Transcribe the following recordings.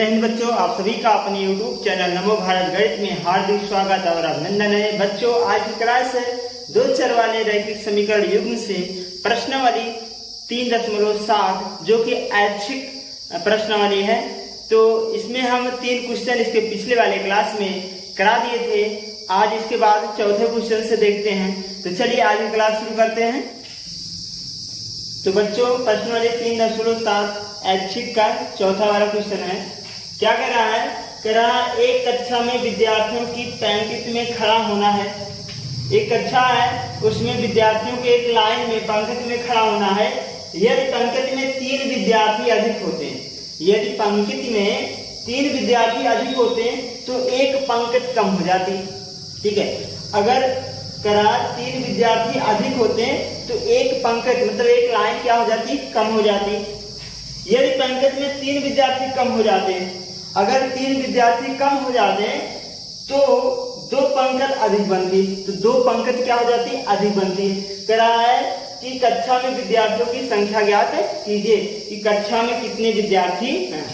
जय हिंद बच्चों, आप सभी का अपने YouTube चैनल नमो भारत गणित में हार्दिक स्वागत और अभिनंदन है। बच्चों, आज की क्लास है दो चर वाले रैखिक समीकरण युग्म से प्रश्नावली 3.7 जो कि ऐच्छिक प्रश्नावली है। तो इसमें हम 3 क्वेश्चन इसके पिछले वाले क्लास में करा दिए थे। आज इसके बाद चौथे क्वेश्चन से देखते हैं। तो चलिए आज की क्लास शुरू करते हैं। तो बच्चों, प्रश्नावली 3.7 ऐच्छिक का चौथा वाला क्वेश्चन है। क्या कह रहा है? कह रहा है एक कक्षा में विद्यार्थियों की पंक्ति में खड़ा होना है। एक कक्षा है, उसमें विद्यार्थियों के एक लाइन में पंक्ति में खड़ा होना है। यदि पंक्ति में 3 विद्यार्थी अधिक होते हैं, यदि पंक्ति में 3 विद्यार्थी अधिक होते हैं तो एक पंक्ति कम हो जाती। ठीक है, अगर करा 3 विद्यार्थी अधिक होते हैं तो एक पंक्ति मतलब एक लाइन क्या हो जाती? कम हो जाती। यदि पंक्ति में 3 विद्यार्थी कम हो जाते हैं, अगर 3 विद्यार्थी कम हो जाते हैं तो 2 पंक्ति अधिक बनती। तो 2 पंक्ति क्या हो जाती? अधिक बनती। कह रहा है कि कक्षा में विद्यार्थियों की संख्या ज्ञात कीजिए कि कक्षा में कितने विद्यार्थी हैं।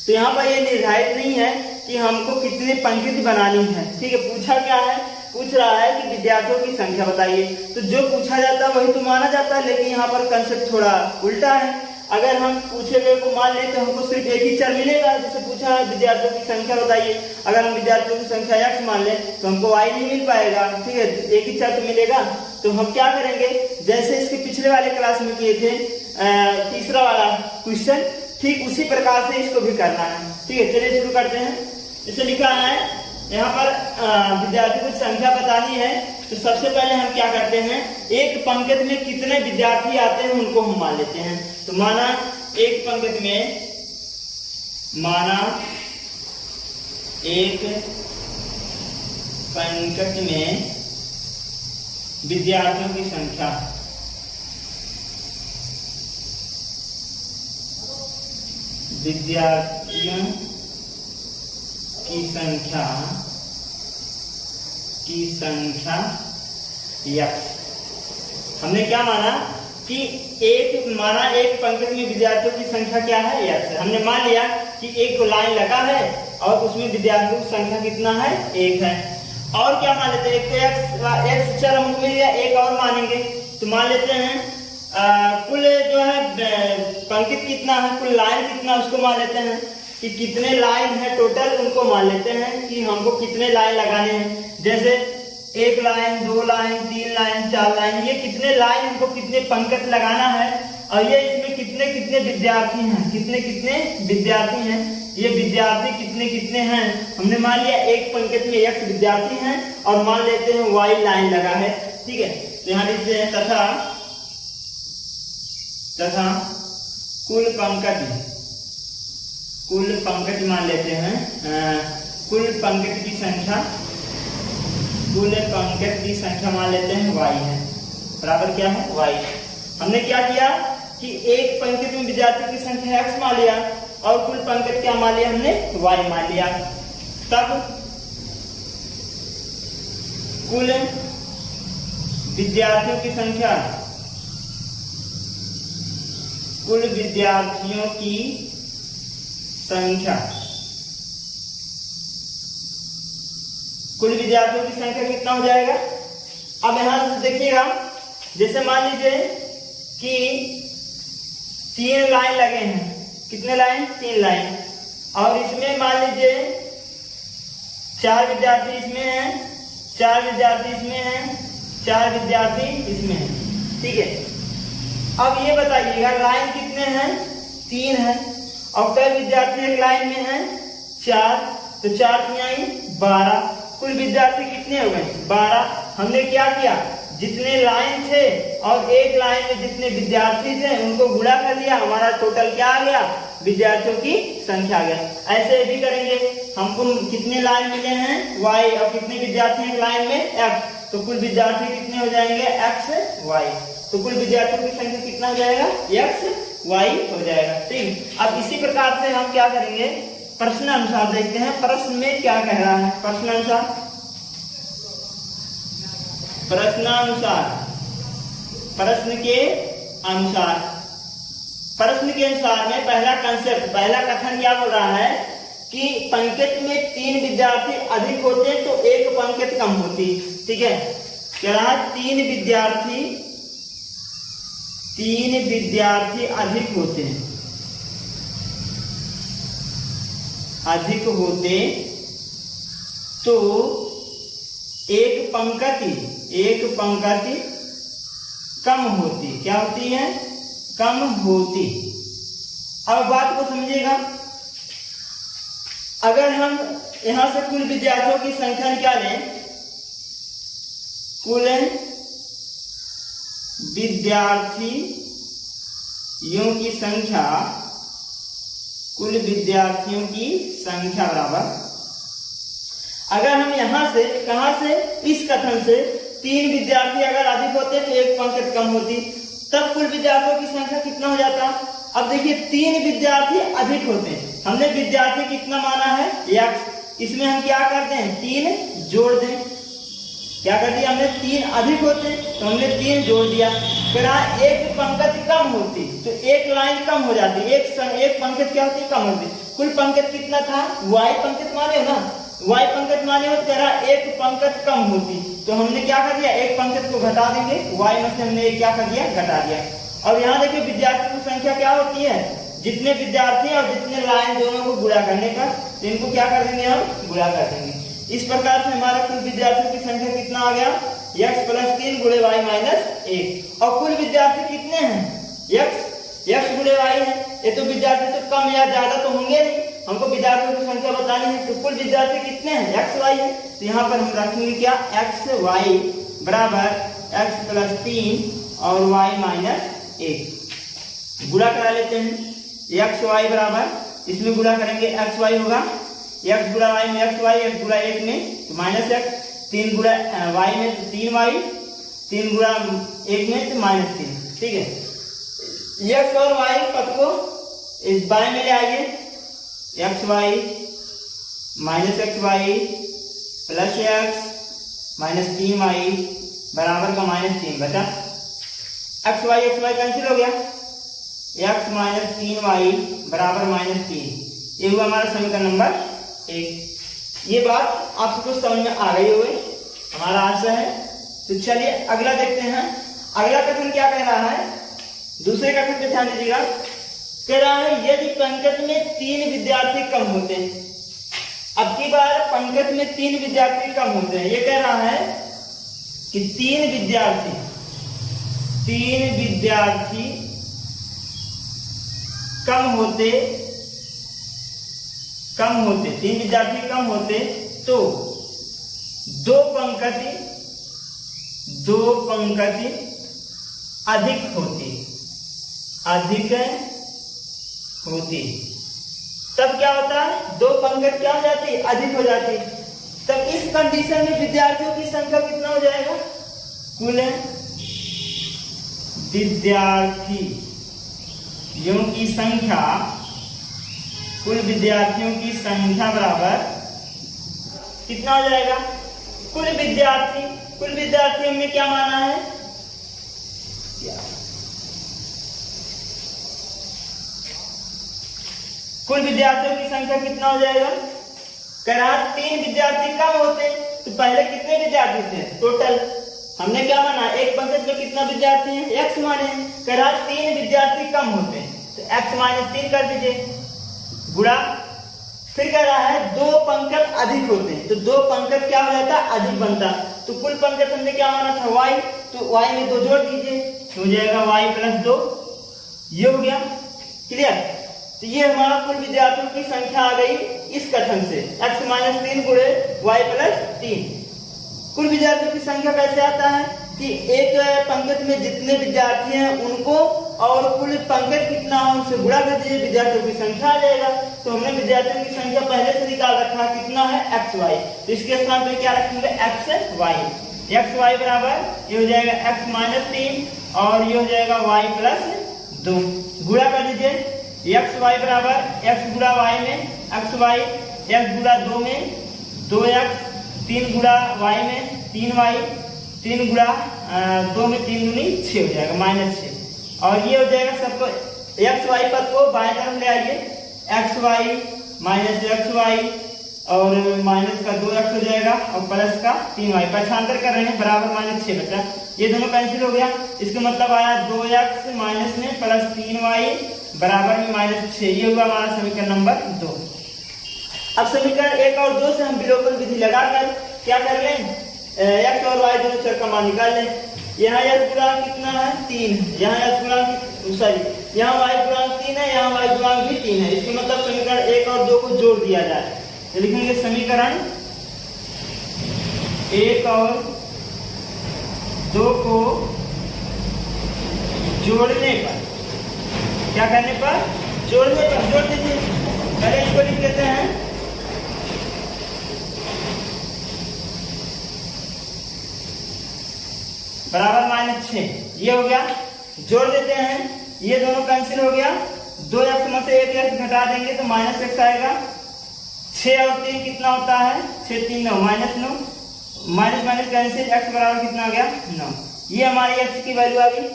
तो यहाँ पर ये निर्धारित नहीं है कि हमको कितने पंक्ति बनानी है। ठीक है, पूछा क्या है? पूछ रहा है कि विद्यार्थियों की संख्या बताइए। तो जो पूछा जाता है वही तो माना जाता है, लेकिन यहाँ पर कंसेप्ट थोड़ा उल्टा है। अगर हम पूछे गए को मान लें तो हमको सिर्फ एक ही चर मिलेगा। जैसे पूछा है विद्यार्थियों की संख्या बताइए, अगर हम विद्यार्थियों की संख्या x मान लें तो हमको y नहीं मिल पाएगा। ठीक है, एक ही चर तो मिलेगा। तो हम क्या करेंगे, जैसे इसके पिछले वाले क्लास में किए थे तीसरा वाला क्वेश्चन, ठीक उसी प्रकार से इसको भी करना है। ठीक है, चलिए शुरू करते हैं। जैसे लिखा है यहाँ पर विद्यार्थियों की संख्या बतानी है। तो सबसे पहले हम क्या करते हैं, एक पंक्ति में कितने विद्यार्थी आते हैं उनको हम मान लेते हैं। तो माना एक पंक्ति में विद्यार्थियों की संख्या x। हमने क्या माना कि एक पंक्ति में विद्यार्थियों की संख्या क्या है? x। हमने मान लिया कि एक लाइन लगा है और उसमें विद्यार्थियों की संख्या कितना है? 1 है। और क्या मान लेते हैं? एक तो x चर हमको मिल गया, एक और मानेंगे। तो मान लेते हैं कुल जो है पंक्ति कितना है, कुल लाइन कितना, उसको मान लेते हैं कि कितने लाइन है टोटल, उनको मान लेते हैं कि हमको कितने लाइन लगाने हैं। जैसे 1 लाइन, 2 लाइन, 3 लाइन, 4 लाइन, ये कितने लाइन हमको कितने पंक्ति लगाना है। और ये इसमें कितने विद्यार्थी हैं, कितने विद्यार्थी हैं, ये विद्यार्थी कितने हैं। हमने मान लिया एक पंक्ति में x विद्यार्थी हैं और मान लेते हैं y लाइन लगा है। ठीक है, तो यहाँ लिखते हैं तथा कुल पंक्ति मान लेते हैं कुल पंक्ति की संख्या मान लेते हैं y है, बराबर क्या है? y। हमने क्या किया कि एक पंक्ति में विद्यार्थियों की संख्या x मान लिया और कुल पंक्ति क्या मान लिया? हमने y मान लिया। तब कुल विद्यार्थियों की संख्या, कुल विद्यार्थियों की कितना हो जाएगा? अब यहां से देखिएगा, जैसे मान लीजिए कि 3 लाइन लगे हैं। कितने लाइन? 3 लाइन। और इसमें मान लीजिए 4 विद्यार्थी इसमें हैं, 4 विद्यार्थी इसमें हैं, 4 विद्यार्थी इसमें हैं। ठीक है, अब ये बताइएगा लाइन कितने हैं? 3 हैं। और कई विद्यार्थी एक लाइन में हैं? 4। तो 4 आई 12। कुल विद्यार्थी कितने हो गए? 12। हमने क्या किया, जितने लाइन थे और एक लाइन में जितने विद्यार्थी थे उनको गुणा कर दिया, हमारा टोटल क्या आ गया? विद्यार्थियों की संख्या आ गया। ऐसे भी करेंगे, हमको कितने लाइन मिले हैं? y, और कितने विद्यार्थी एक लाइन में? x। तो कुल विद्यार्थी कितने हो जाएंगे? x, y। तो कुल विद्यार्थियों की संख्या कितना हो जाएगा? x, y हो जाएगा। ठीक, अब इसी प्रकार से हम क्या करेंगे, प्रश्न अनुसार देखते हैं प्रश्न में क्या कह रहा है। प्रश्न के अनुसार प्रश्न के अनुसार में पहला कंसेप्ट, पहला कथन क्या बोल रहा है कि पंक्ति में 3 विद्यार्थी अधिक होते तो एक पंक्ति कम होती। ठीक है, कह रहा है 3 विद्यार्थी अधिक होते तो एक पंक्ति कम होती। क्या होती है? कम होती। अब बात को समझिएगा, अगर हम यहां से कुल विद्यार्थियों की संख्या निकालें, कुल विद्यार्थियों की संख्या, कुल विद्यार्थियों की संख्या बराबर, अगर हम यहां से, कहां से, इस कथन से 3 विद्यार्थी अगर अधिक होते तो एक पंक्ति कम होती, तब कुल विद्यार्थियों की संख्या कितना हो जाता? अब देखिए 3 विद्यार्थी अधिक होते हैं, हमने विद्यार्थी कितना माना है? x। इसमें हम क्या करते हैं? 3 जोड़ दें। क्या कर दिया हमने? 3 अधिक होते तो हमने 3 जोड़ दिया। फिर एक पंक्ति कम होती तो एक लाइन कम हो जाती, एक पंक्ति क्या होती? कम होती। कुल पंक्ति कितना था? y पंक्ति माने हो ना, y पंक्ति माने हो, तेरा एक पंक्ति कम होती तो हमने क्या कर दिया? एक पंक्ति को घटा देंगे, y में से हमने क्या कर दिया? घटा दिया। और यहाँ देखिए विद्यार्थी की संख्या क्या होती है? जितने विद्यार्थी और जितने लाइन दोनों को गुणा करने पर, तो इनको क्या कर देंगे? हम गुणा कर देंगे। इस प्रकार से हमारा कुल विद्यार्थियों की संख्या कितना आ गया? x + 3 गुणे y - 1। और कुल विद्यार्थी कितने हैं? x गुणे y है। ये तो विद्यार्थी तो कम या ज्यादा तो होंगे नहीं, हमको विद्यार्थियों की संख्या बतानी है। तो कुल विद्यार्थी कितने हैं? x y है। तो यहाँ पर हम रखेंगे क्या? x y बराबर x + 3 और y - 1। गुणा करा लेते हैं। x y बराबर, इसमें गुणा करेंगे x y होगा, x गुणा y में x y, x गुणा 1 में तो -x, 3 गुणा y में तो 3y, 3 गुणा 1 में तो -3। ठीक है, x और y पद को इस बाएं में ले आइए, xy -xy + x -3y बराबर का -3 बचा। xy कैंसिल हो गया, x - 3y बराबर -3। ये हुआ हमारा समीकरण नंबर 1। ये बात आप सबको समझ में आ गई होगी, हमारा आंसर है। तो चलिए अगला देखते हैं। अगला कथन क्या कह रहा है? दूसरे कथन पे ध्यान दीजिएगा। कह रहा है यदि पंक्ति में 3 विद्यार्थी कम होते हैं, अब की बार पंक्ति में 3 विद्यार्थी कम होते हैं। ये कह रहा है कि 3 विद्यार्थी कम होते, 3 विद्यार्थी कम होते तो 2 पंक्ति अधिक होती। तब क्या होता है? 2 पंक्ति क्या हो जाती? अधिक हो जाती। तब इस कंडीशन में विद्यार्थियों की संख्या कितना हो जाएगा? कुल विद्यार्थियों की संख्या, कुल विद्यार्थियों की संख्या बराबर कितना हो जाएगा? कुल विद्यार्थियों में क्या माना है? कुल विद्यार्थियों की संख्या कितना हो जाएगा? कह रहा 3 विद्यार्थी कम होते तो पहले कितने विद्यार्थी थे टोटल? हमने क्या माना? एक पंक्ति में कितना विद्यार्थी है? x माने। कह रहा 3 विद्यार्थी कम होते तो x - 3 कर दीजिए गुणा। फिर कह रहा है 2 पंक्ति अधिक होते हैं तो 2 पंक्ति क्या हो जाता? अधिक बनता। तो कुल पंक्ति हमने क्या माना था? y, तो y में 2 जोड़ दीजिए तो हो जाएगा y + 2। ये हो गया क्लियर। तो ये हमारा कुल विद्यार्थियों की संख्या आ गई इस कथन से, x - 3 गुणे y + 3। कुल विद्यार्थियों की संख्या कैसे आता है कि एक पंक्ति में जितने विद्यार्थी हैं उनको और कुल पंक्ति कितना है उनसे गुणा कर दीजिए, विद्यार्थियों की संख्या आ जाएगा। तो हमने विद्यार्थियों की संख्या पहले से निकाल रखा है, कितना है? xy। तो इसके स्थान पे क्या रखेंगे? xy बराबर ये हो जाएगा x - 3 और ये हो जाएगा y + 2। गुणा कर दीजिए, xy बराबर x गुणा y में xy, x गुणा 2 में 2x, 3 गुणा y में 3y, 3 गुणा 2 में 3 दूनी 6 हो जाएगा -6। और ये हो जाएगा सबको एक्स वाई पद को बाएं तरफ ले आइए, x y minus x y और माइनस का 2x हो जाएगा और प्लस का 3y, पक्षांतर कर रहे हैं, बराबर माइनस 6 बचा, ये दोनों कैंसिल हो गया। इसका मतलब आया 2x माइनस में प्लस 3y बराबर में माइनस 6, ये हुआ हमारा समीकरण नंबर 2। अब समीकरण 1 और 2 से हम विलोपन विधि लगाकर क्या कर लें, x और y दोनों चर का मान निकाल लें। यहाँ x गुणांक कितना है 3, यहाँ x गुणांक सॉरी यहाँ y गुणांक 3 है, यहाँ y गुणांक भी 3 है। इसका मतलब समीकरण 1 और 2 को जोड़ दिया जाए, तो लिखेंगे समीकरण 1 और 2 को जोड़ने पर, क्या करने पर, जोड़ने पर, जोड़ दीजिए। पहले इसको लिख देते हैं, बराबर माइनस 6, ये हो गया। जोड़ देते हैं, ये दोनों कैंसिल हो गया, 2x में से 1x घटा देंगे तो माइनस x आएगा। 6 और 3 कितना होता है, 6 3 9, minus 9, minus minus cancel, x बराबर कितना आ गया 9। ये हमारी x की वैल्यू आ गई।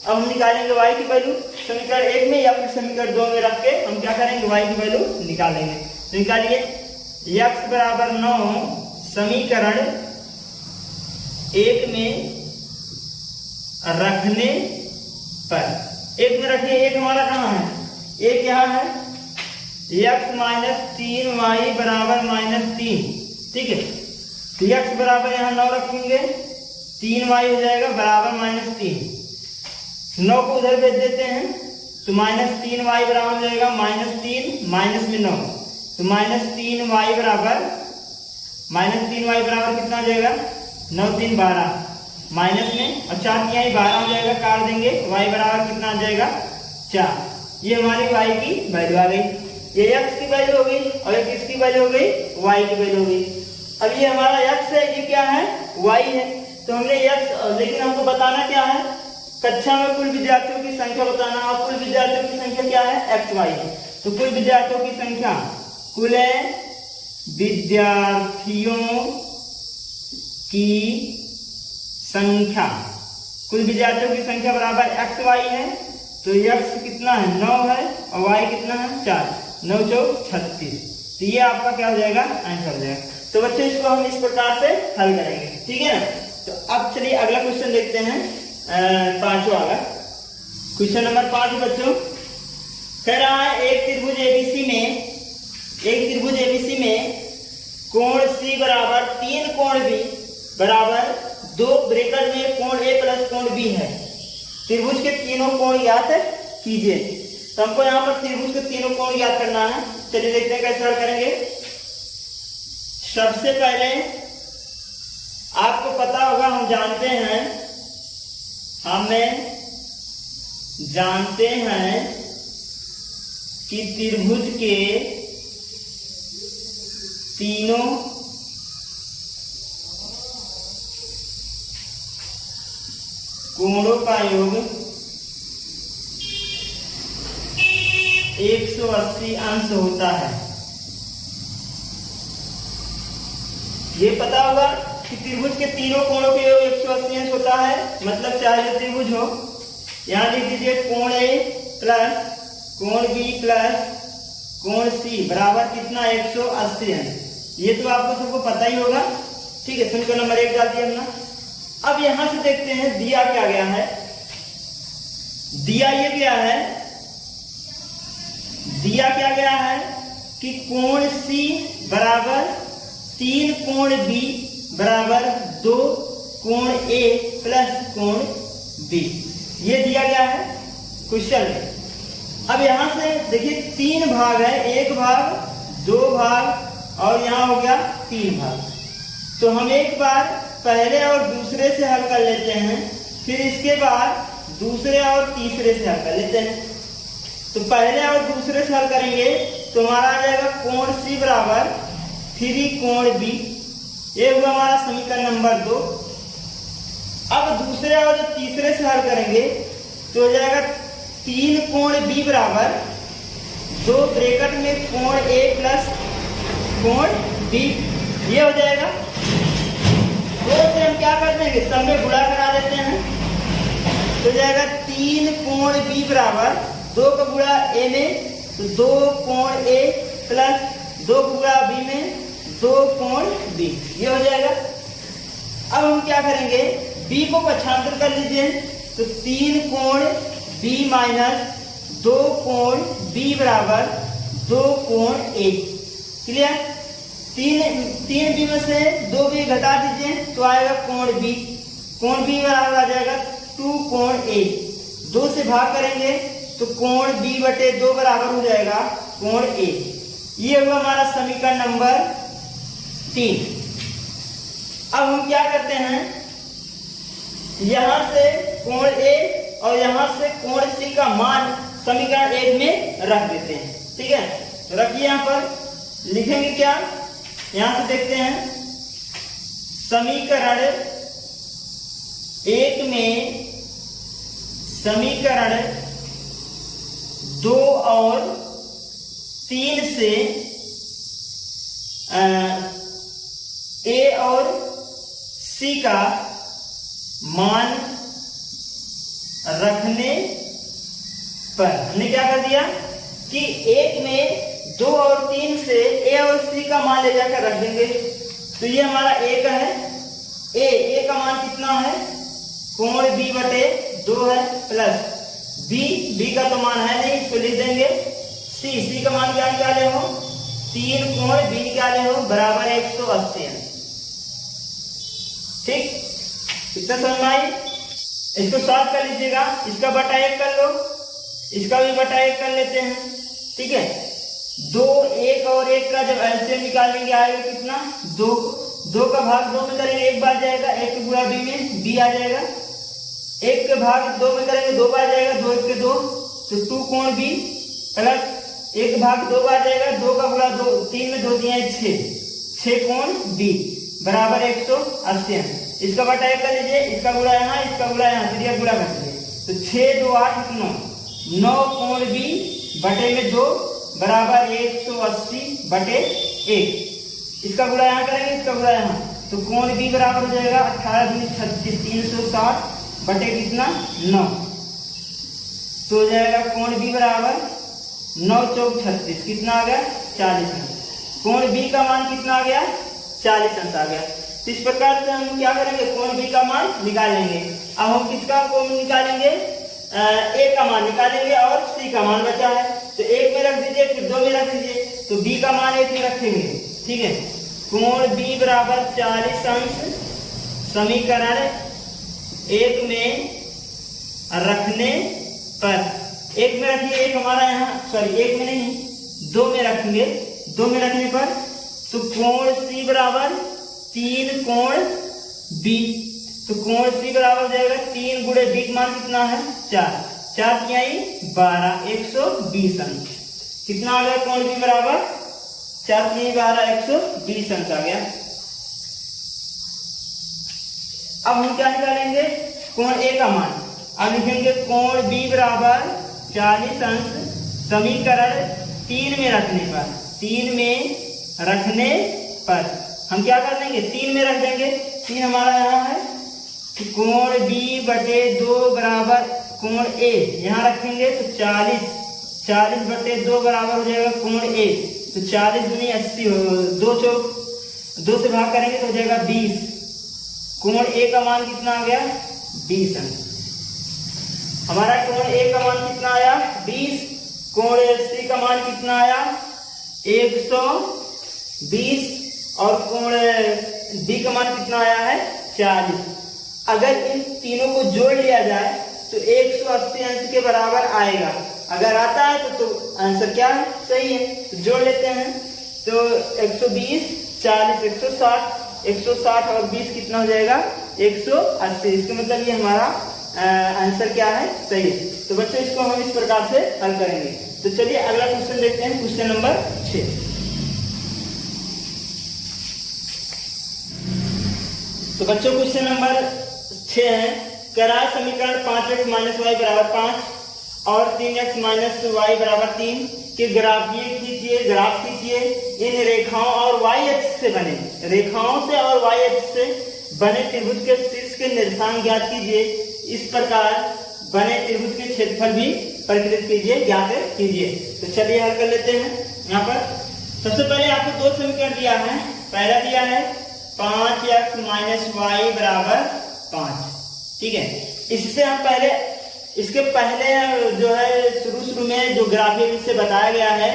अब हम निकालेंगे y की वैल्यू समीकरण 1 में या फिर समीकरण 2 में रख के हम क्या करेंगे, y की वैल्यू निकालेंगे। तो निकालिए, x बराबर 9 समीकरण 1 में रखने पर, 1 में रखिए, 1 हमारा कहाँ है, 1 यहाँ है, x माइनस 3y बराबर माइनस 3, ठीक है। तो x बराबर यहाँ 9 रखेंगे, 3y हो जाएगा बराबर माइनस 3, 9 को उधर भेज देते हैं तो माइनस 3y बराबर हो जाएगा माइनस 3 माइनस में 9, तो माइनस 3y बराबर कितना हो जाएगा, 9 3 12 माइनस में और 4 3 12 हो जाएगा, काट देंगे, y बराबर कितना आ जाएगा 4। ये हमारी y की वैल्यू आ गई, ये x की वैल्यू हो गई और एक इसकी वैल्यू हो गई, y की वैल्यू हो गई। अब ये हमारा x है, ये क्या है, y है। तो हमने x, लेकिन हमको बताना क्या है, कक्षा में कुल विद्यार्थियों की संख्या बताना, और कुल विद्यार्थियों की संख्या क्या है, xy है। तो कुल विद्यार्थियों की संख्या, कुल विद्यार्थियों की संख्या, कुल विद्यार्थियों की संख्या बराबर xy है। तो x कितना है 9 है और y कितना है 4, 9 4 36। तो ये आपका क्या हो जाएगा, आंसर हो जाएगा। तो बच्चों इसको हम इस प्रकार से हल करेंगे, ठीक है ना। तो अब चलिए अगला क्वेश्चन देखते हैं, 5वां वाला क्वेश्चन नंबर 5 बच्चों कह रहा है, एक त्रिभुज एबीसी में कोण C बराबर 3 कोण B बराबर 2 ब्रैकेट में कोण A प्लस कोण B है। त्रिभुज के तीनों कोण ज्ञात कीजिए। तो हमको यहाँ पर त्रिभुज के तीनों कोण ज्ञात करना है। चलिए देखते हैं कैसे हल करेंगे। सबसे पहले आपको पता होगा, हम जानते हैं कि त्रिभुज के तीनों कोणों का योग 180 अंश होता है। ये पता होगा कि त्रिभुज के तीनों कोणों के योग 180 अंश होता है। मतलब चाहे जो त्रिभुज हो, यहाँ लिख दीजिए कोण A प्लस कोण B प्लस कोण C बराबर कितना 180 अंश। ये तो आपको सबको पता ही होगा, ठीक है। समीकरण नंबर 1 डाल दिया हमने। अब यहां से देखते हैं दिया क्या गया है। दिया क्या गया है कि कोण C बराबर 3 कोण B बराबर 2 कोण A प्लस कोण B, ये दिया गया है क्वेश्चन में। अब यहां से देखिए 3 भाग है, 1 भाग 2 भाग और यहां हो गया 3 भाग। तो हम एक बार पहले और दूसरे से हल कर लेते हैं, फिर इसके बाद दूसरे और तीसरे से हल कर लेते हैं। तो पहले और दूसरे से हल करेंगे तो हमारा आ जाएगा कोण C बराबर 3 कोण B, ये हुआ हमारा समीकरण नंबर 2। अब दूसरे और तीसरे से हल करेंगे तो हो जाएगा 3 कोण B बराबर 2 ब्रैकेट में कोण A प्लस कोण B, ये हो जाएगा। तो से हम क्या कर देंगे, सब में गुणा करा देते हैं। तो जाएगा 3 कोण B बराबर 2 का गुणा ए में तो 2 कोण ए प्लस 2 गुणा बी में 2 कोण बी, ये हो जाएगा। अब हम क्या करेंगे, बी को पक्षांतर कर लीजिए तो 3 कोण बी माइनस 2 कोण बी बराबर 2 कोण ए। क्लियर? 3 बी में से 2 बी घटा दीजिए तो आएगा कोण बी। कोण बी बराबर आ जाएगा 2 कोण ए। 2 से भाग करेंगे तो कोण बी बटे 2 बराबर हो जाएगा कोण ए। ये हुआ हमारा समीकरण नंबर 3। अब हम क्या करते हैं, यहां से कोण ए और यहां से कोण सी का मान समीकरण 1 में रख देते हैं। ठीक है, तो रखिए, यहां पर लिखेंगे क्या, यहां से देखते हैं समीकरण 1 में समीकरण 2 और 3 से ए और सी का मान रखने पर हमने क्या कर दिया कि 1 में 2 और 3 से ए और सी का मान ले जाकर रख देंगे। तो ये हमारा ए का है, ए का मान कितना है, कोण बी बटे 2 है, प्लस बी का तो मान है नहीं, इसको लिख देंगे। सी का मान क्या निकाले हो, 3 कोण बी निकाले हो बराबर 180। ठीक, कितना समझ में आई? इसको सॉल्व कर लीजिएगा, इसका बटा 1 कर लो, इसका भी बटा 1 कर लेते हैं। ठीक है, 2 1 और 1 का जब एलसीएम निकालेंगे आएगा कितना, 2 का भाग 2 में करेंगे 1 बार जाएगा, 1 के गुणा बी में बी आ जाएगा। 1 के भाग 2 में करेंगे 2 बार जाएगा, 2 1 के 2 तो 2 कोण बी प्लस 1 भाग 2 बार जाएगा, 2 का गुणा 2 3 में 2 दिए 6 कोण बी बराबर 180। इसका बटा 1 कर लीजिए, इसका गुणा यहाँ, इसका गुणा यहाँ, फिर यह गुणा कर लीजिए तो 6 2 8 9 कोण बी बटे में 2 बराबर 180 बटे 1। इसका गुणा यहाँ करेंगे, इसका गुणा यहाँ, तो कोण बी बराबर हो जाएगा 18 दूनी 36 360 बटे कितना 9। तो हो जाएगा कोण बी बराबर 9 चौक 36, कितना आ गया 40 अंश। कोण बी का मान कितना आ गया 40 अंश आ गया। तो इस प्रकार से हम क्या करेंगे, कोण बी का मान निकालेंगे। अब हम किसका कोण निकालेंगे, ए का मान निकालेंगे और सी का मान बचा है तो 1 में रख दीजिए, फिर 2 में रख दीजिए, तो बी का मान 1 में रखेंगे। ठीक है, कोण बी बराबर 40 अंश समीकरण 1 में रखने पर, 1 में रखिए, 1 हमारा यहाँ सॉरी 1 में नहीं 2 में रखेंगे। 2 में रखने पर तो कोण सी बराबर 3 कोण बी, तो कोण सी बराबर हो जाएगा 3 गुणे बी का मान कितना है 4, 4 तिहाई 12 120 अंश। कितना आ गया कोण बी बराबर 4 तिहाई 12 120 अंश आ गया। अब हम क्या निकालेंगे, कोण ए का मान। अब लिखेंगे कोण बी बराबर 40 अंश समीकरण 3 में रखने पर, 3 में रखने पर हम क्या कर देंगे, 3 में रख देंगे। 3 हमारा यहाँ है कि कोण बी बटे 2 बराबर कोण ए, यहाँ रखेंगे तो 40 बटे 2 बराबर हो जाएगा कोण ए, तो 40 दूनी 80 हो, 2 चौक 2 से भाग करेंगे तो हो जाएगा 20। कोण ए का मान कितना आ गया 20 अंश। हमारा कोण ए का मान कितना आया 20, कोण सी का मान कितना आया 120 और कोण बी का मान कितना आया है 40। अगर इन तीनों को जोड़ लिया जाए तो 180 अंश के बराबर आएगा। अगर आता है तो आंसर क्या है, सही है, तो जोड़ लेते हैं। तो 120 40 160 और 20 कितना हो जाएगा 180। इसका मतलब ये हमारा आंसर क्या है, सही है। तो बच्चों इसको हम इस प्रकार से हल करेंगे। तो चलिए अगला क्वेश्चन देखते हैं, क्वेश्चन नंबर 6। तो बच्चों क्वेश्चन नंबर 6 है, करार समीकरण 5x माइनस वाई बराबर 5 और 3x माइनस वाई बराबर 3 के ग्राफ खींचिए। इन रेखाओं और वाई अक्ष से बने रेखाओं से और वाई अक्ष से बने त्रिभुज के शीर्ष के निर्देशांक ज्ञात कीजिए। इस प्रकार बने त्रिभुज के क्षेत्रफल भी परिकलित कीजिए, ज्ञात कीजिए। तो चलिए हल कर लेते हैं। यहाँ पर सबसे पहले आपको दो समीकरण दिया है। पहला दिया है 5x माइनस वाई बराबर 5, ठीक है। इससे हम पहले, इसके पहले जो है शुरू में जो ग्राफ से बताया गया है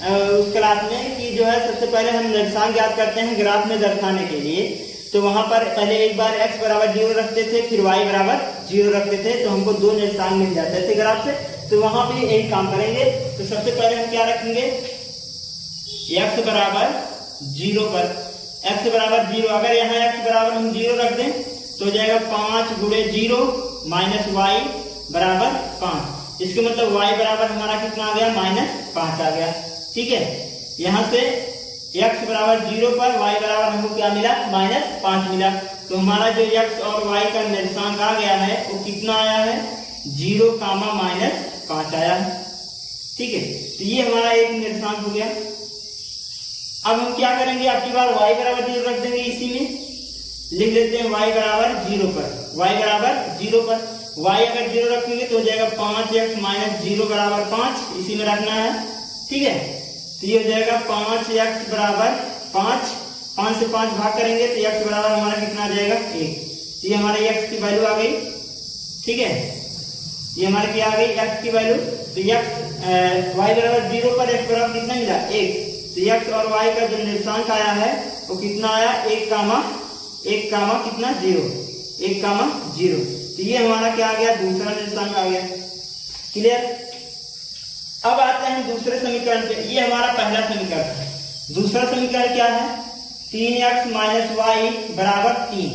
उस क्लास में कि जो है सबसे पहले हम निर्देशांक ज्ञात करते हैं ग्राफ में दर्शाने के लिए। तो वहां पर पहले एक बार x बराबर 0 रखते थे, फिर y बराबर 0 रखते थे, तो हमको दो निर्देशांक मिल जाते थे ग्राफ से। तो वहां भी यही काम करेंगे। तो सबसे पहले हम क्या रखेंगे, x बराबर 0 पर, x बराबर 0, अगर यहाँ x बराबर हम 0 रख दें तो हो जाएगा 5 गुणे 0 माइनस y बराबर 5। इसके मतलब y बराबर हमारा कितना आ गया, -5 आ गया, ठीक है। यहाँ से x बराबर 0 पर y बराबर हमको क्या मिला, -5 मिला। तो हमारा जो x और y का निर्देशांक आ गया है वो कितना आया है, 0, -5 आया है, ठीक है। तो ये हमारा एक निर्देशांक हो गया। अब हम क्या करेंगे, अब की बार y बराबर 0 रख देंगे, इसी में लिख लेते हैं y बराबर 0 पर, y बराबर 0 पर y अगर 0 रखेंगे तो हो जाएगा 5x माइनस 0 बराबर 5, इसी में रखना है, ठीक है। तो ये हो जाएगा 5x बराबर 5, 5 से 5 भाग करेंगे तो x बराबर हमारा कितना आ जाएगा, 1। तो ये हमारे x की वैल्यू आ गई, ठीक है। ये हमारे क्या आ गई, x की वैल्यू। तो x y बराबर 0 पर x बराबर कितना मिला, 1। तो x और y का जो निर्देशांक आया है वो कितना आया, 1 कामा कितना, 0, 1 कामा 0। तो ये हमारा क्या आ गया, दूसरा निर्देशांक आ गया, क्लियर। अब आते हैं दूसरे समीकरण पे। ये हमारा पहला समीकरण है। दूसरा समीकरण क्या है, 3x माइनस वाई बराबर 3,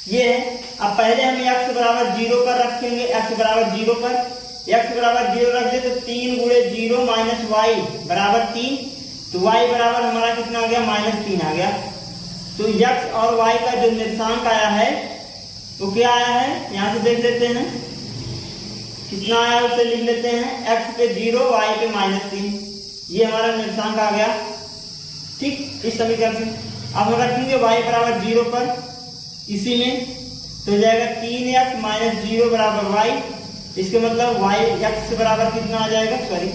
ये है। अब पहले हम x बराबर 0 पर रखेंगे, x बराबर 0 पर, x बराबर 0 रख दे तो 3 गुणे 0 माइनस वाई बराबर 3। तो y बराबर हमारा कितना आ गया, -3 आ गया। तो x और y का जो निर्देशांक आया है वो क्या आया है, यहाँ से देख लेते हैं कितना आया, उसे लिख लेते हैं, x पे 0 y पे -3, ये हमारा निर्देशांक आ गया, ठीक। इस समीकरण से अब हम रखेंगे y बराबर 0 पर, इसी में तो हो जाएगा 3x माइनस 0 बराबर y। इसके मतलब y x बराबर कितना आ जाएगा, सॉरी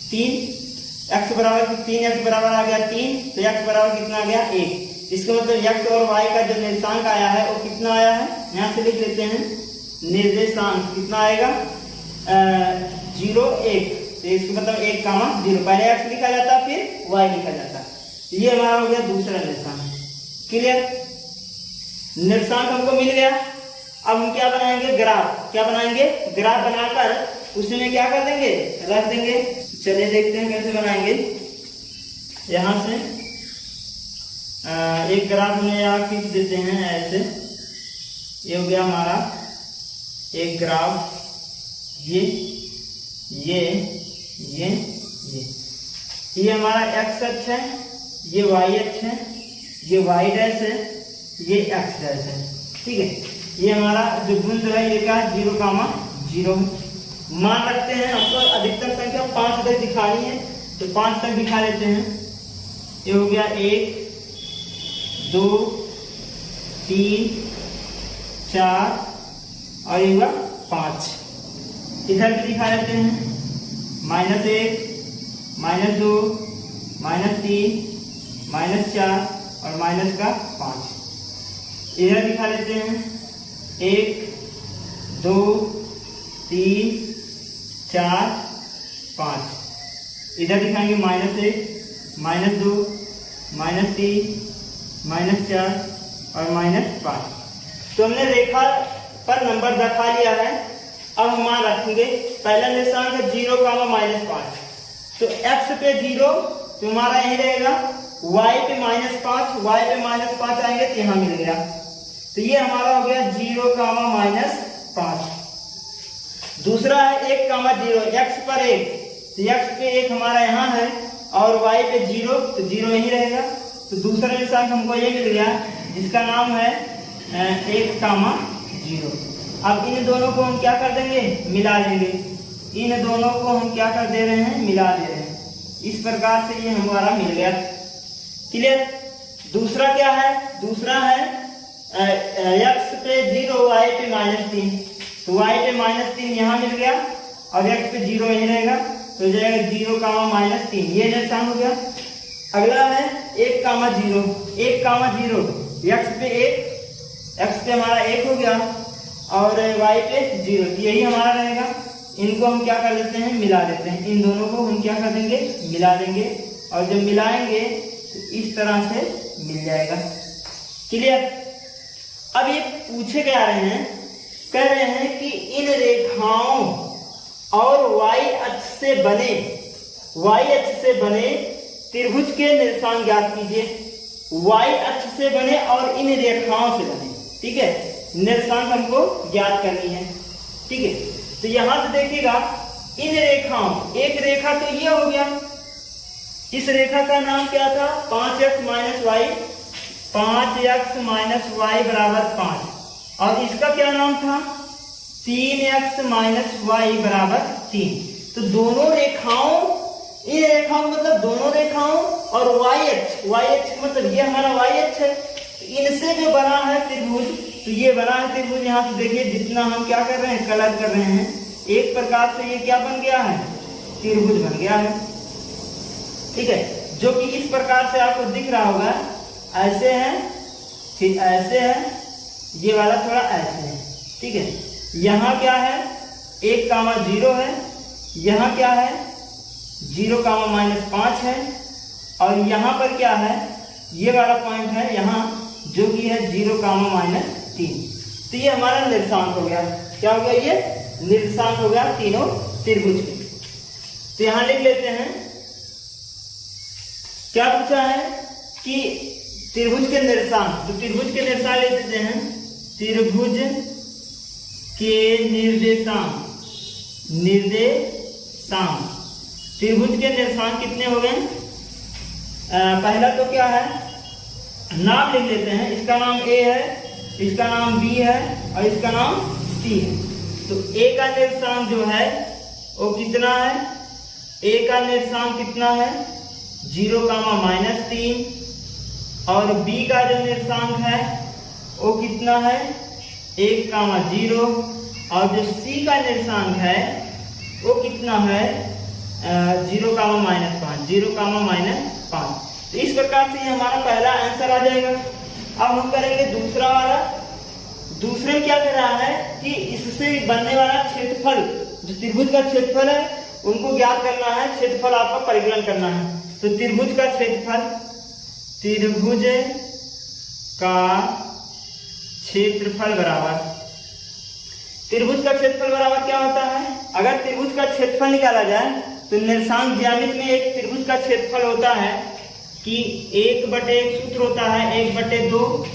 3, x बराबर 3x बराबर आ गया 3, तो x बराबर कितना आ गया, 1। इसका मतलब x और y का जो निर्देशांक आया है वो कितना आया है, यहाँ से लिख लेते हैं, निर्देशांक कितना आएगा, 0, 1। तो इसका मतलब 1 कामा 0, पहले x लिखा जाता फिर y लिखा जाता। ये हमारा हो गया दूसरा निर्देशांक, क्लियर। निर्देशांक हमको मिल गया। अब हम क्या बनाएंगे, ग्राफ। क्या बनाएंगे, ग्राफ बनाकर उसमें क्या कर देंगे, रख देंगे। चलिए देखते हैं कैसे बनाएंगे। यहां से एक ग्राफ में यहाँ खींच देते हैं ऐसे। ये हो गया हमारा एक ग्राफ, ये हमारा x अक्ष है, ये y अक्ष है, ये y डैश है, ये x डैश है, ठीक है। ये हमारा जो बिंदु है ये क्या, 0, 0 मान रखते हैं। हमको अधिकतम संख्या 5 तक दिखानी है तो 5 तक दिखा लेते हैं। ये हो गया 1, 2, 3, 4 और ये हुआ 5। इधर भी दिखा लेते हैं, -1, -2, -3, -4 और -5। इधर दिखा लेते हैं 1, 2, 3, 4, 5। इधर दिखाएंगे -1, -2, -3, -4 और -5। तो हमने रेखा पर नंबर दिखा लिया है। अब हम मान रखेंगे, पहला निर्देशांक है 0, -5। तो x पे 0 तो हमारा यही रहेगा, y पे -5, y पे -5 आएंगे तो यहाँ मिल गया। तो ये हमारा हो गया 0, -5। दूसरा है 1, 0, x पर 1, तो x पे 1 हमारा यहाँ है और y पे 0 तो 0 यही रहेगा। तो दूसरा निर्देशांक हमको ये मिल गया जिसका नाम है 1, 0। अब इन दोनों को हम क्या कर देंगे, मिला लेंगे। इन दोनों को हम क्या कर दे रहे हैं, मिला दे रहे हैं। इस प्रकार से ये हमारा मिल गया, क्लियर। दूसरा क्या है, दूसरा है x पे 0, y पे -3। तो y पे -3 यहाँ मिल गया और x पे 0 यही रहेगा, तो हो जाएगा 0 कामा माइनस 3, ये निर्देशांक हो गया। अगला है 1 कामा 0, 1 कामा 0, x पे 1, x पे हमारा 1 हो गया और y पे 0, यही हमारा रहेगा। इनको हम क्या कर लेते हैं, मिला देते हैं, इन दोनों को हम क्या कर देंगे, मिला देंगे, और जब मिलाएंगे तो इस तरह से मिल जाएगा। क्लियर। अब ये पूछे क्या रहे हैं, कह रहे हैं कि इन रेखाओं और y अक्ष से बने त्रिभुज के निर्देशांक ज्ञात कीजिए। y अक्ष से बने और इन रेखाओं से बने, ठीक है, निर्देशांक हमको ज्ञात करनी है, ठीक है। तो यहां से देखिएगा इन रेखाओं, एक रेखा तो ये हो गया, इस रेखा का नाम क्या था, 5x minus Y, 5x minus Y बराबर 5, और इसका क्या नाम था, 3x माइनस वाई बराबर 3। तो दोनों रेखाओं, इन रेखाओं मतलब दोनों रेखाओं और y अक्ष मतलब ये हमारा y अक्ष है, इनसे जो बना है त्रिभुज, तो ये बना है त्रिभुज। यहाँ से देखिए जितना हम क्या कर रहे हैं, कलर कर रहे हैं, एक प्रकार से ये क्या बन गया है, त्रिभुज बन गया है, ठीक है, जो कि इस प्रकार से आपको दिख रहा होगा, ऐसे है, फिर ऐसे है, ये वाला थोड़ा ऐसे है, ठीक है। यहाँ क्या है, 1 कामा 0 है, यहाँ क्या है, 0 कामा माइनस 5 है, और यहाँ पर क्या है, ये वाला पॉइंट है यहाँ, जो कि है 0 कामा माइनस 3। तो ये हमारा निर्देशांक हो गया, क्या हो गया, ये निर्देशांक हो गया तीनों त्रिभुज के। तो यहाँ लिख लेते हैं, क्या पूछा है कि त्रिभुज के निर्देशांक, तो त्रिभुज के निर्देशांक ले लेते हैं, त्रिभुज के निर्देशांक, त्रिभुज के निर्देशांक कितने हो गए। पहला तो क्या है, नाम लिख लेते हैं, इसका नाम A है, इसका नाम B है और इसका नाम C है। तो A का निर्देशांक जो है वो कितना है, A का निर्देशांक कितना है, 0 कामा माइनस 3, और B का जो निर्देशांक है वो कितना है, 1 कामा 0, और जो C का निर्देशांक है वो कितना है, 0 कामा माइनस 5, 0 कामा माइनस 5। तो इस प्रकार से ये हमारा पहला आंसर आ जाएगा। अब हम करेंगे दूसरा वाला। दूसरे में क्या कर रहा है कि इससे बनने वाला क्षेत्रफल, जो त्रिभुज का क्षेत्रफल है उनको ज्ञात करना है, क्षेत्रफल आपका परिकलन करना है। तो त्रिभुज का क्षेत्रफल, त्रिभुज का क्षेत्रफल बराबर, त्रिभुज का क्षेत्रफल बराबर क्या होता है, अगर त्रिभुज का क्षेत्रफल निकाला जाए तो निर्देशांक ज्यामिति में एक त्रिभुज का क्षेत्रफल होता है कि 1/1 सूत्र होता है, 1/2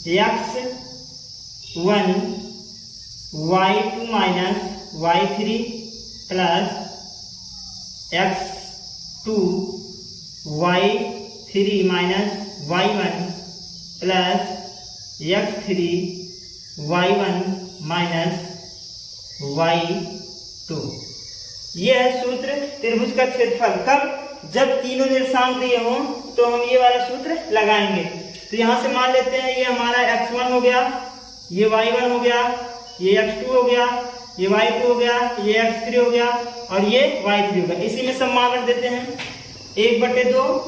x1 y2 minus y3 plus x2 y3 minus y1 plus x3 y1 minus y2। ये है सूत्र त्रिभुज का क्षेत्रफल। कब, जब तीनों निर्देशांक दिए हों तो हम ये वाला सूत्र लगाएंगे। तो यहां से मान लेते हैं ये हमारा x1 हो गया, ये y1 हो गया, ये x2 हो गया, ये y2 हो गया, ये x3 हो गया और ये y3 हो गया। इसी में सब मान रख देते हैं। 1/2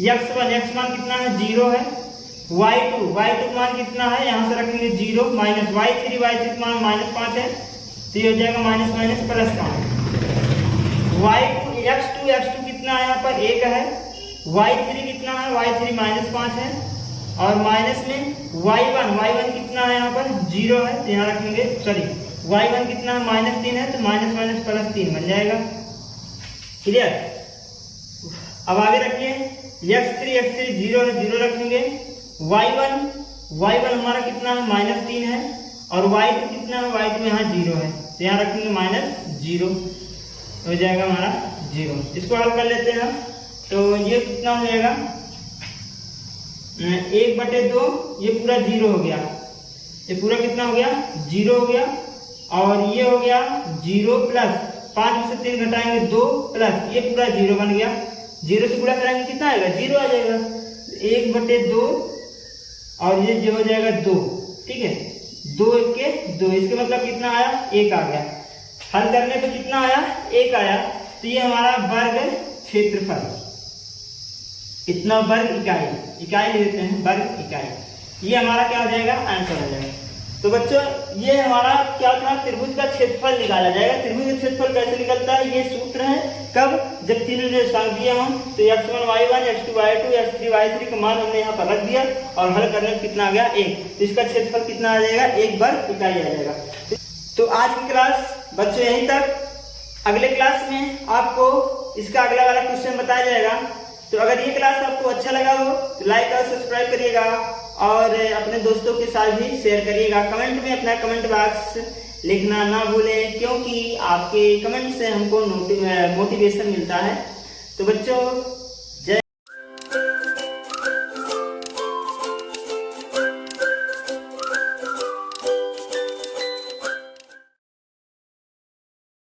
x1 कितना है, 0 है, y2 मान कितना है, यहां से रखेंगे 0, माइनस y3 मान -5 है, तो ये हो जाएगा माइनस प्लस 5। x2 कितना है, यहाँ पर 1 है, y3 कितना है, y3 -5 है, और माइनस में y1 कितना है, यहाँ पर 0 है, तो यहाँ रखेंगे, सॉरी y1 कितना है, -3 है, तो माइनस प्लस 3 बन जाएगा। क्लियर। अब आगे रखिए, x3 0 है, 0 रखेंगे, y1 हमारा कितना है, -3 है, और y2 कितना है, y2 यहाँ 0 है, तो यहाँ रखेंगे -0, हो जाएगा हमारा 0। इसको हल कर लेते हैं, तो ये कितना हो जाएगा, 1/2, ये पूरा 0 हो गया, ये पूरा कितना हो गया, 0 हो गया, और ये हो गया 0 प्लस 5 में से 3 घटाएंगे 2 प्लस ये पूरा 0 बन गया। 0 से गुणा कराएंगे कितना आएगा, 0 आ जाएगा, 1/2 और ये जो हो जाएगा 2, ठीक है, 2 के 2, इसका मतलब कितना आया 1 आ गया। हल करने पे कितना आया 1 आया। तो ये हमारा वर्ग क्षेत्रफल, इतना वर्ग इकाई, इकाई लेते हैं वर्ग इकाई, ये हमारा क्या हो जाएगा आंसर हो जाएगा। तो बच्चों ये हमारा क्या था, त्रिभुज का क्षेत्रफल निकाला जाएगा। त्रिभुज का क्षेत्रफल कैसे निकलता है, ये सूत्र है कब, जब तीनों निर्देशांक दिए हों। तो x1 y1 x2 y2 x3 y3 का मान हमने यहाँ पर रख दिया और हल करने में कितना आ गया 1। तो इसका क्षेत्रफल कितना आ जाएगा 1 वर्ग इकाई आ जाएगा। तो आज की क्लास बच्चों यहीं तक। अगले क्लास में आपको इसका अगला वाला क्वेश्चन बताया जाएगा। तो अगर ये क्लास आपको अच्छा लगा हो तो लाइक और सब्सक्राइब करिएगा और अपने दोस्तों के साथ भी शेयर करिएगा। कमेंट में अपना कमेंट बॉक्स लिखना ना भूलें, क्योंकि आपके कमेंट से हमको मोटिवेशन मिलता है। तो बच्चों